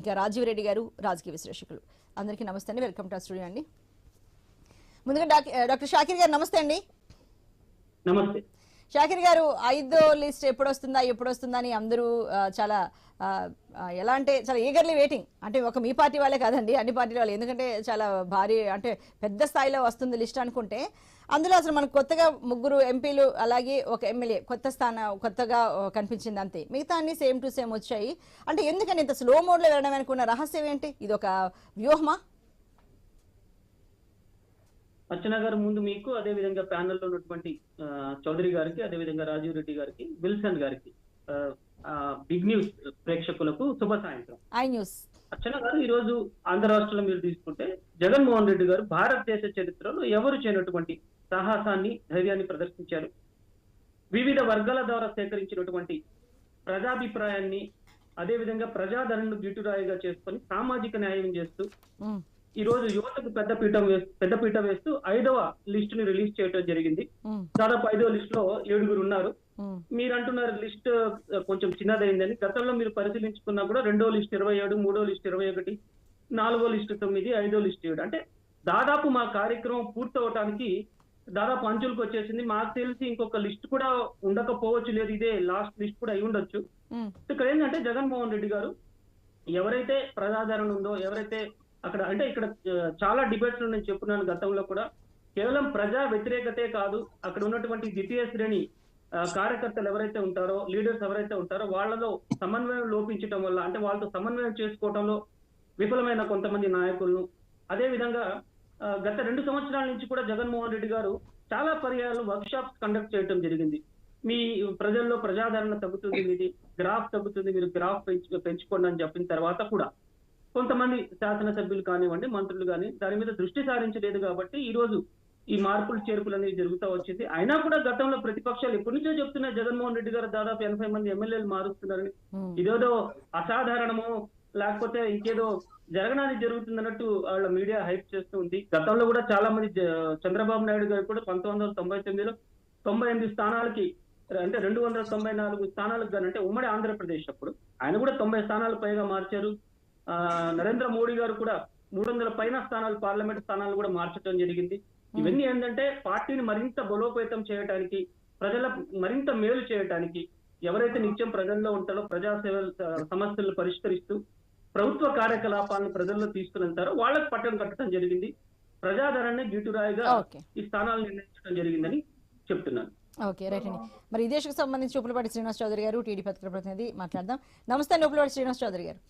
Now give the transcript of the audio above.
ఇంకా రాజీవ్ రెడ్డి గారు రాజకీయ విశ్లేషకులు. అందరికీ నమస్తే అండి, వెల్కమ్ టు స్టూడియో అండి. ముందుగా డాక్టర్ షాకిర్ గారు నమస్తే అండి. నమస్తే షాకిర్ గారు, 5వ లిస్ట్ ఎప్పుడు వస్తుందా అని అందరూ చాలా ఎలా అంటే చాలా ఈగర్లీ వెయిటింగ్. అంటే ఒక మీ పార్టీ వాళ్ళే కాదండి, అన్ని పార్టీల వాళ్ళు. ఎందుకంటే చాలా భారీ అంటే పెద్ద స్థాయిలో వస్తుంది లిస్ట్ అనుకుంటే, అందులో అసలు మనకు కొత్తగా 3 ఎంపీలు అలాగే ఒక ఎమ్మెల్యే కొత్తగా కనిపించింది అంతే. మిగతా అన్ని సేమ్ టు సేమ్ వచ్చాయి. అంటే ఎందుకని ఇంత స్లో మోడ్లో వెళ్ళడం అనుకున్న రహస్యం ఏంటి? ఇది ఒక వ్యూహమా? అర్చన గారు, ముందు మీకు అదే విధంగా ప్యానెల్లో ఉన్నటువంటి చౌదరి గారికి, అదే విధంగా రాజీవ్ రెడ్డి గారికి, విల్సన్ గారికి, బిగ్ న్యూస్ ప్రేక్షకులకు శుభ సాయంత్రం. I news. అర్చన గారు, ఈ రోజు ఆంధ్ర రాష్ట్రంలో మీరు తీసుకుంటే జగన్మోహన్ రెడ్డి గారు భారతదేశ చరిత్రలో ఎవరు చేయనటువంటి సాహసాన్ని, ధైర్యాన్ని ప్రదర్శించారు. వివిధ వర్గాల ద్వారా సేకరించినటువంటి ప్రజాభిప్రాయాన్ని, అదే విధంగా ప్రజాదరణను గిట్టురాయిగా చేసుకొని సామాజిక న్యాయం చేస్తూ ఈ రోజు యువతకు పెద్దపీట వేస్తూ 5వ లిస్ట్ ని రిలీజ్ చేయడం జరిగింది. దాదాపు 5వ లిస్ట్ లో 7 ఉన్నారు. మీరు అంటున్నారు లిస్ట్ కొంచెం చిన్నదైందని. గతంలో మీరు పరిశీలించుకున్నా కూడా 2వ లిస్ట్ 27, 3వ లిస్ట్ 21, 4వ లిస్ట్ 9, 5వ లిస్ట్ 7. అంటే దాదాపు మా కార్యక్రమం పూర్తవటానికి దాదాపు అంచులకు వచ్చేసింది. మాకు తెలిసి ఇంకొక లిస్ట్ కూడా ఉండకపోవచ్చు, లేదు ఇదే లాస్ట్ లిస్ట్ కూడా అయి ఉండొచ్చు. ఇక్కడ ఏంటంటే జగన్మోహన్ రెడ్డి గారు ఎవరైతే ప్రజాదరణ ఉందో, ఎవరైతే అక్కడ అంటే ఇక్కడ చాలా డిబేట్స్ నేను చెప్పున్నాను గతంలో కూడా, కేవలం ప్రజా వ్యతిరేకతే కాదు, అక్కడ ఉన్నటువంటి ద్వితీయ శ్రేణి కార్యకర్తలు ఎవరైతే ఉంటారో, లీడర్స్ ఎవరైతే ఉంటారో వాళ్ళలో సమన్వయం లోపించడం వల్ల, అంటే వాళ్ళతో సమన్వయం చేసుకోవడంలో విఫలమైన కొంతమంది నాయకులను, అదే విధంగా గత 2 సంవత్సరాల నుంచి కూడా జగన్మోహన్ రెడ్డి గారు చాలా పర్యాయాలు వర్క్ షాప్స్ కండక్ట్ చేయడం జరిగింది. మీ ప్రజల్లో ప్రజాదరణ తగ్గుతుంది, మీది గ్రాఫ్ తగ్గుతుంది, మీరు గ్రాఫ్ పెంచుకోండి అని చెప్పిన తర్వాత కూడా కొంతమంది శాసనసభ్యులు కానివ్వండి, మంత్రులు కానీ దాని మీద దృష్టి సారించలేదు. కాబట్టి ఈ రోజు ఈ మార్పులు చేర్పులు అనేది జరుగుతూ వచ్చింది. అయినా కూడా గతంలో ప్రతిపక్షాలు ఎప్పటి నుంచో చెప్తున్నాయి జగన్మోహన్ రెడ్డి గారు దాదాపు 80 మంది ఎమ్మెల్యేలు మారుస్తున్నారని. ఇదేదో అసాధారణమో లేకపోతే ఇంకేదో జరగనాది జరుగుతుందన్నట్టు వాళ్ళ మీడియా హైప్ చేస్తూ ఉంది. గతంలో కూడా చాలా మంది చంద్రబాబు నాయుడు గారు కూడా 1999లో 98 స్థానాలకి, అంటే 294 స్థానాలకు కానీ, అంటే ఉమ్మడి ఆంధ్రప్రదేశ్ అప్పుడు ఆయన కూడా 90 స్థానాలు పైగా మార్చారు. నరేంద్ర మోడీ గారు కూడా 300 పైన స్థానాలు, పార్లమెంట్ స్థానాలు కూడా మార్చడం జరిగింది. ఇవన్నీ ఏంటంటే పార్టీని మరింత బలోపేతం చేయడానికి, ప్రజల మరింత మేలు చేయడానికి, ఎవరైతే నిత్యం ప్రజల్లో ఉంటారో, ప్రజాసేవ సమస్యలను పరిష్కరిస్తూ ప్రభుత్వ కార్యకలాపాలను ప్రజల్లో తీసుకుని వాళ్ళకి పట్టం కట్టడం జరిగింది. ప్రజాదరణని గిటురాయిగా ఈ స్థానాలను నిర్ణయించడం జరిగిందని చెప్తున్నాను. ఓకే, రైట్ అండి. మరి ఇదేశకు సంబంధించి ఉప్పులపాటి శ్రీనివాస్ చౌదరి గారు, టీడీపీ పత్రిక ప్రతినిధి, మాట్లాడదాం. నమస్తే అండి ఉప్పులపాటి శ్రీనివాస్ చౌదరి గారు.